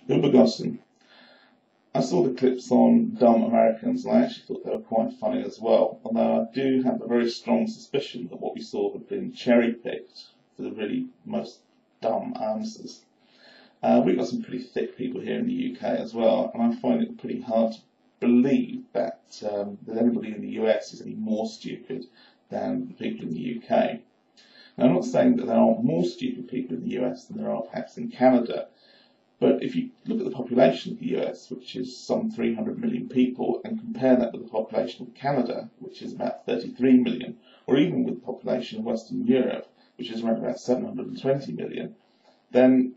Übergossen. I saw the clips on Dumb Americans and I actually thought they were quite funny as well, although I do have a very strong suspicion that what we saw had been cherry-picked for the really most dumb answers. We've got some pretty thick people here in the UK as well, and I find it pretty hard to believe that anybody in the US is any more stupid than the people in the UK. Now, I'm not saying that there aren't more stupid people in the US than there are perhaps in Canada, but if you look at the population of the US, which is some 300 million people, and compare that with the population of Canada, which is about 33 million, or even with the population of Western Europe, which is around about 720 million, then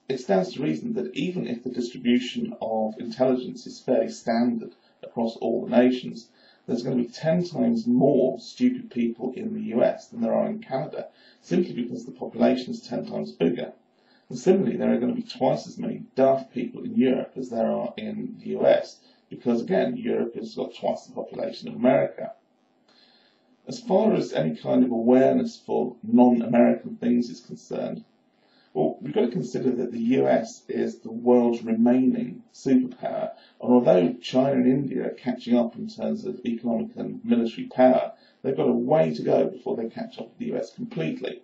it stands to reason that even if the distribution of intelligence is fairly standard across all the nations, there's going to be 10 times more stupid people in the US than there are in Canada, simply because the population is 10 times bigger. And similarly, there are going to be twice as many daft people in Europe as there are in the US, because again, Europe has got twice the population of America. As far as any kind of awareness for non-American things is concerned, well, we've got to consider that the US is the world's remaining superpower, and although China and India are catching up in terms of economic and military power, they've got a way to go before they catch up with the US completely.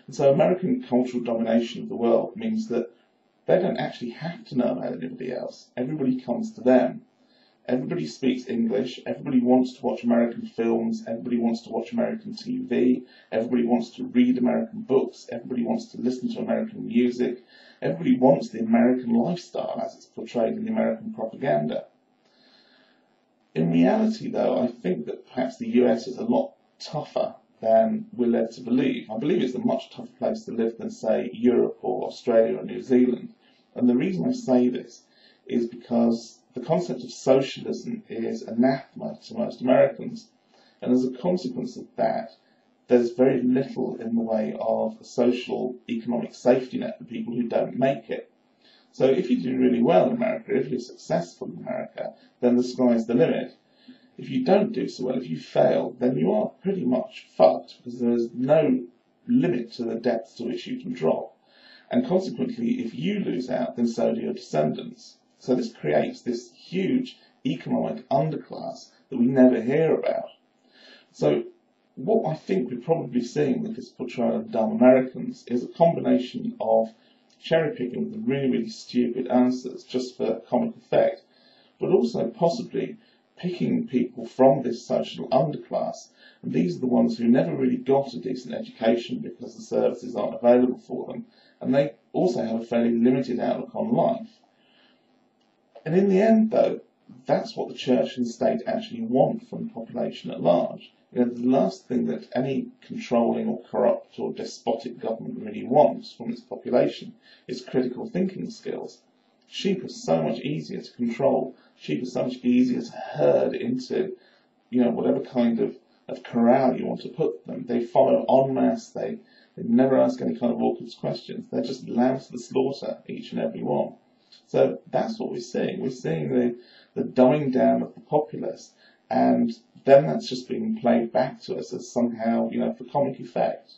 And so American cultural domination of the world means that they don't actually have to know about anybody else. Everybody comes to them. Everybody speaks English, everybody wants to watch American films, everybody wants to watch American TV, everybody wants to read American books, everybody wants to listen to American music, everybody wants the American lifestyle as it's portrayed in the American propaganda. In reality, though, I think that perhaps the US is a lot tougher than we're led to believe. I believe it's a much tougher place to live than, say, Europe or Australia or New Zealand. And the reason I say this is because the concept of socialism is anathema to most Americans, and as a consequence of that, there's very little in the way of a social economic safety net for people who don't make it. So if you do really well in America, if you're successful in America, then the sky's the limit. If you don't do so well, if you fail, then you are pretty much fucked, because there is no limit to the depths to which you can drop. And consequently, if you lose out, then so do your descendants. So this creates this huge economic underclass that we never hear about. So what I think we're probably seeing with this portrayal of dumb Americans is a combination of cherry-picking with really, really stupid answers just for comic effect, but also possibly picking people from this social underclass, and these are the ones who never really got a decent education because the services aren't available for them, and they also have a fairly limited outlook on life. And in the end, though, that's what the church and state actually want from the population at large. You know, the last thing that any controlling or corrupt or despotic government really wants from its population is critical thinking skills. Sheep are so much easier to control. Sheep are so much easier to herd into, whatever kind of corral you want to put them. They follow en masse. They never ask any kind of awkward questions. They're just lambs to the slaughter, each and every one. So that's what we're seeing. We're seeing the dumbing down of the populace, and then that's just being played back to us as somehow, for comic effect.